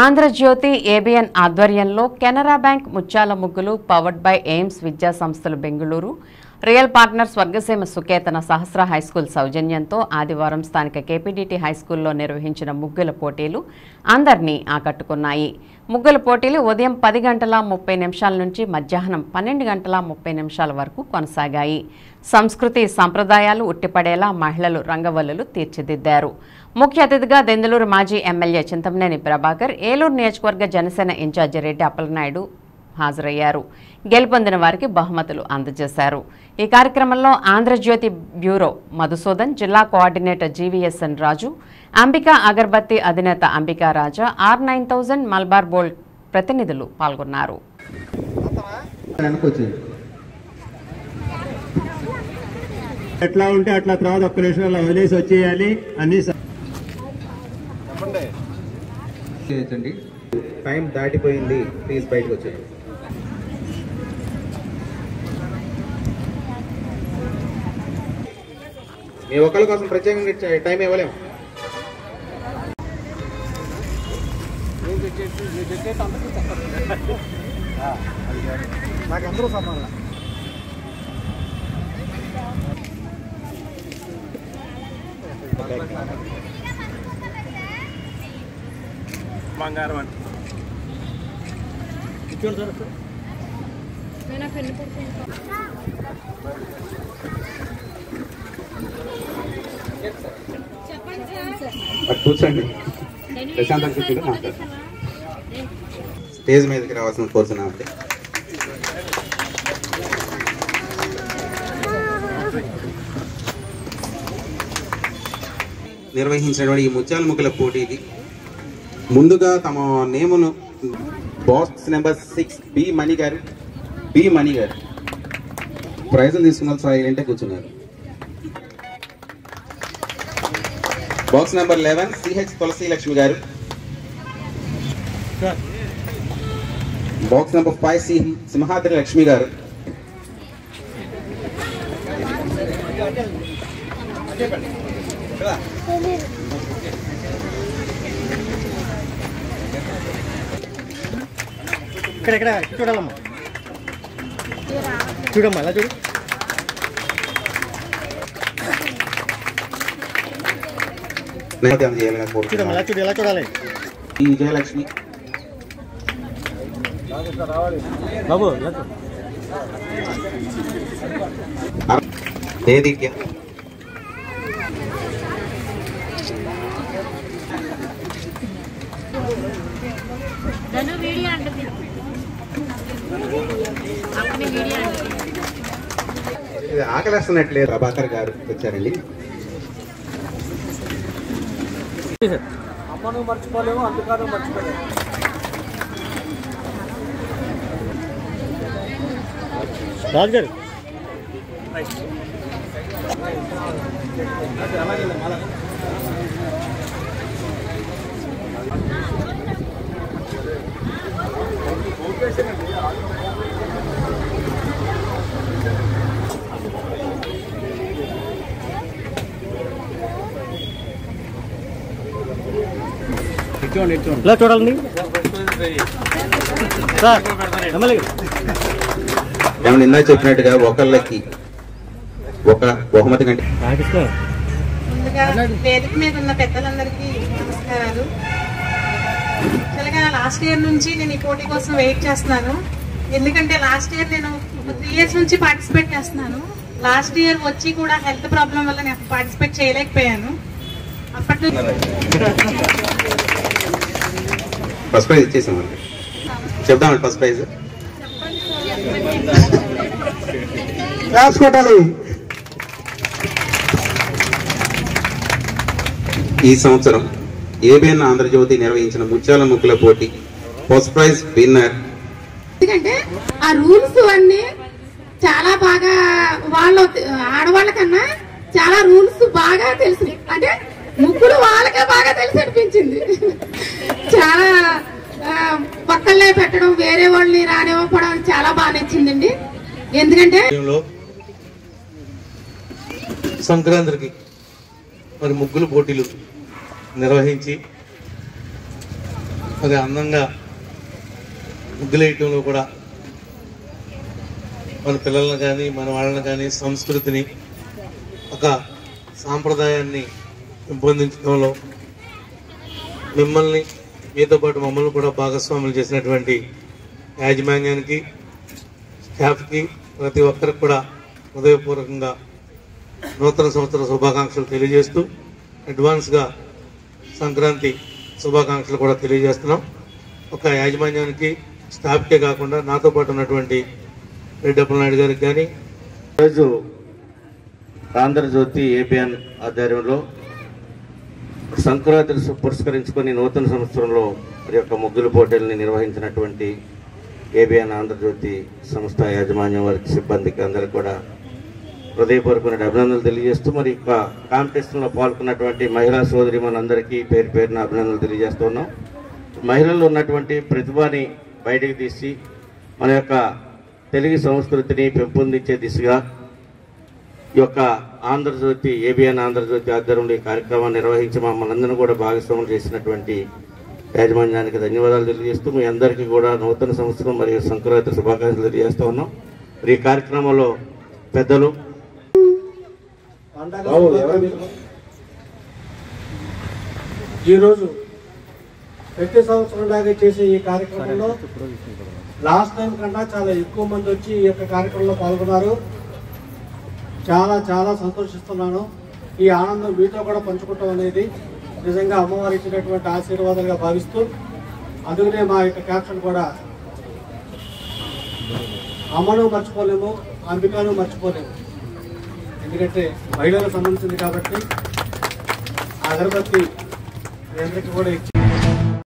Andhra Jyothi ABN ఆధ్వర్యంలో Canara bank ముత్యాల ముగ్గులు పవర్డ్ బై ఎయిమ్స్ విద్యా సంస్థలు బెంగళూరు రియల్ పార్ట్నర్ స్వర్గసీమ సుకేతన సహస్ర హైస్కూల్ సౌజన్యంతో ఆదివారం స్థానిక కేపీడీటీ హైస్కూల్లో నిర్వహించిన ముగ్గుల పోటీలు అందరినీ ఆకట్టుకున్నాయి. ముగ్గుల పోటీలు ఉదయం 10 గంటల 30 నిమిషాల నుంచి మధ్యాహ్నం 12 గంటల 30 నిమిషాల వరకు కొనసాగాయి. సంస్కృతి సంప్రదాయాలు ఉట్టిపడేలా మహిళలు రంగవల్లులు తీర్చిదిద్దారు. ముఖ్య అతిథిగా దెందులూరు మాజీ ఎమ్మెల్యే చింతమనేని ప్రభాకర్, ఏలూరు నియోజకవర్గ జనసేన ఇన్ఛార్జి రెడ్డి అప్పలనాయుడు హాజరయ్యారు. గెలుపొందిన వారికి బహుమతులు అందజేశారు. ఈ కార్యక్రమంలో ఆంధ్రజ్యోతి బ్యూరో మధుసూదన్, జిల్లా కోఆర్డినేటర్ జీవీఎస్ఎన్ రాజు, అంబికా అగర్బత్తి అధినేత అంబికా రాజా, R9000 మల్బార్ బోల్డ్ ప్రతినిధులు పాల్గొన్నారు. ఎట్లా ఉంటే అట్లా తర్వాత ఒక్క నిమిషంలో వదిలేసి వచ్చేయాలి. అన్ని టైం దాటిపోయింది, ప్లీజ్ బయటకు వచ్చేయండి. మీ ఒకరి కోసం ప్రత్యేకంగా టైం ఇవ్వలేము. నాకందరూ సమానం. బంగారం అంటే కూర్చోండి, ప్రశాంతంగా కూర్చుంటే మాట్లాడతాం. స్టేజ్ మీదకి రావాల్సిన కోరుతున్నాం. అంటే నిర్వహించినటువంటి ఈ ముత్యాల ముగ్గుల పోటీకి ముందుగా తమ నేమును బాక్స్ నెంబర్ 6 బి మణి గారు ప్రైజులు తీసుకున్న సైలెంటే కూర్చున్నారు. బాక్స్ నెంబర్ 11 సిహెచ్ తులసి లక్ష్మి గారు, బాక్స్ నెంబర్ 5 సింహాద్రి లక్ష్మి గారు, ఇక్కడ చూడాలమ్మా, చూడమ్మా, అలా చూడు. ఎలా చూడాలి. ఈ విజయలక్ష్మి బాబు, దేదిత్య, ఇది ఆకలిస్తున్నట్లేదు. ప్రభాకర్ గారు వచ్చారండి. అమ్మను మర్చిపోలేము, అందుకని మర్చిపోలేము. రాజు గారు ఇలా చూడాలండి. ఏమన్నా ఇందా చెప్పినట్టుగా ఒకళ్ళకి ఒక బహుమతి కంటే ముందుగా వేదిక మీద ఉన్న పెద్దలందరికీ నమస్కారాలు. లాస్ట్ ఇయర్ నుంచి నేను ఈ పోటీ కోసం వెయిట్ చేస్తున్నాను. ఎందుకంటే లాస్ట్ ఇయర్ నేను 3 years నుంచి పార్టిసిపేట్ చేస్తున్నాను. లాస్ట్ ఇయర్ వచ్చి కూడా హెల్త్ ప్రాబ్లం వల్ల నేను పార్టిసిపేట్ చేయలేకపోయాను. అప్పట్లో ఫస్ట్ ప్రైజ్ ఇచ్చేసామండి. చెప్దామండి ఫస్ట్ ప్రైజ్ రాసుకోవాలి. ఈ సంవత్సరం ఏబిఎన్ ఆంధ్రజ్యోతి నిర్వహించిన ముత్యాల ముగ్గుల పోటీ ఫస్ట్ ప్రైజ్ విన్నర్. ఎందుకంటే ఆ రూల్స్ అన్ని చాలా బాగా ఆడవాళ్ళ కన్నా చాలా రూల్స్ బాగా తెలుసు. అంటే ముగ్గులు వాళ్ళకే బాగా తెలిసి అనిపించింది. చాలా పక్కనే పెట్టడం, వేరే వాళ్ళని రానివ్వడం చాలా బాగా నచ్చిందండి. ఎందుకంటే సంక్రాంతికి మరి ముగ్గులు పోటీలు నిర్వహించి మరి అందంగా ముగ్గులేయటంలో కూడా మన పిల్లలను కానీ మన వాళ్ళని కానీ సంస్కృతిని ఒక సాంప్రదాయాన్ని పెంపొందించడంలో మిమ్మల్ని మీతో పాటు మమ్మల్ని కూడా భాగస్వాములు చేసినటువంటి యాజమాన్యానికి స్టాఫ్కి ప్రతి ఒక్కరికి కూడా హృదయపూర్వకంగా నూతన సంవత్సర శుభాకాంక్షలు తెలియజేస్తూ అడ్వాన్స్గా సంక్రాంతి శుభాకాంక్షలు కూడా తెలియజేస్తున్నాం. ఒక యాజమాన్యానికి స్టాఫ్కే కాకుండా నాతో పాటు ఉన్నటువంటి రెడ్డి అప్పలనాయుడు గారికి కానీ ఈరోజు ఆంధ్రజ్యోతి ఏబిఎన్ ఆధ్వర్యంలో సంక్రాంతిని పురస్కరించుకొని నూతన సంవత్సరంలో మరి యొక్క ముగ్గుల పోటీలని నిర్వహించినటువంటి ఏబిఎన్ ఆంధ్రజ్యోతి సంస్థ యాజమాన్యం వారికి సిబ్బందికి అందరికీ కూడా హృదయపూర్వకమైన అభినందనలు తెలియజేస్తూ మరి యొక్క కాంపిటీషన్లో పాల్గొన్నటువంటి మహిళా సోదరి మనందరికీ పేరు పేరున అభినందనలు తెలియజేస్తూ ఉన్నాం. మహిళల్లో ఉన్నటువంటి ప్రతిభని బయటికి తీసి మన యొక్క తెలుగు సంస్కృతిని పెంపొందించే దిశగా ఈ యొక్క ఆంధ్రజ్యోతి ఏబిఎన్ ఆంధ్రజ్యోతి ఆధ్వర్యంలో ఈ కార్యక్రమాన్ని నిర్వహించి మమ్మల్ని అందరినీ కూడా భాగస్వాములు చేసినటువంటి యాజమాన్యానికి ధన్యవాదాలు తెలియజేస్తూ మీ అందరికీ కూడా నూతన సంవత్సరం మరియు సంక్రాంతి శుభాకాంక్షలు తెలియజేస్తూ ఉన్నాం. ఈ కార్యక్రమంలో పెద్దలు ఈరోజు ప్రతి సంవత్సరం లాగా చేసే ఈ కార్యక్రమంలో లాస్ట్ టైం కన్నా చాలా ఎక్కువ మంది వచ్చి ఈ యొక్క కార్యక్రమంలో పాల్గొన్నారు. చాలా చాలా సంతోషిస్తున్నాను. ఈ ఆనందం మీతో కూడా పంచుకుంటాం అనేది నిజంగా అమ్మవారు ఇచ్చినటువంటి ఆశీర్వాదాలుగా భావిస్తూ అందుకనే మా యొక్క క్యాప్షన్ కూడా అమ్మను మర్చిపోలేము, అంబికను మర్చిపోలేము. ఎందుకంటే మహిళలకు సంబంధించింది కాబట్టి అగరబత్తి మీ అందరికీ కూడా ఇచ్చి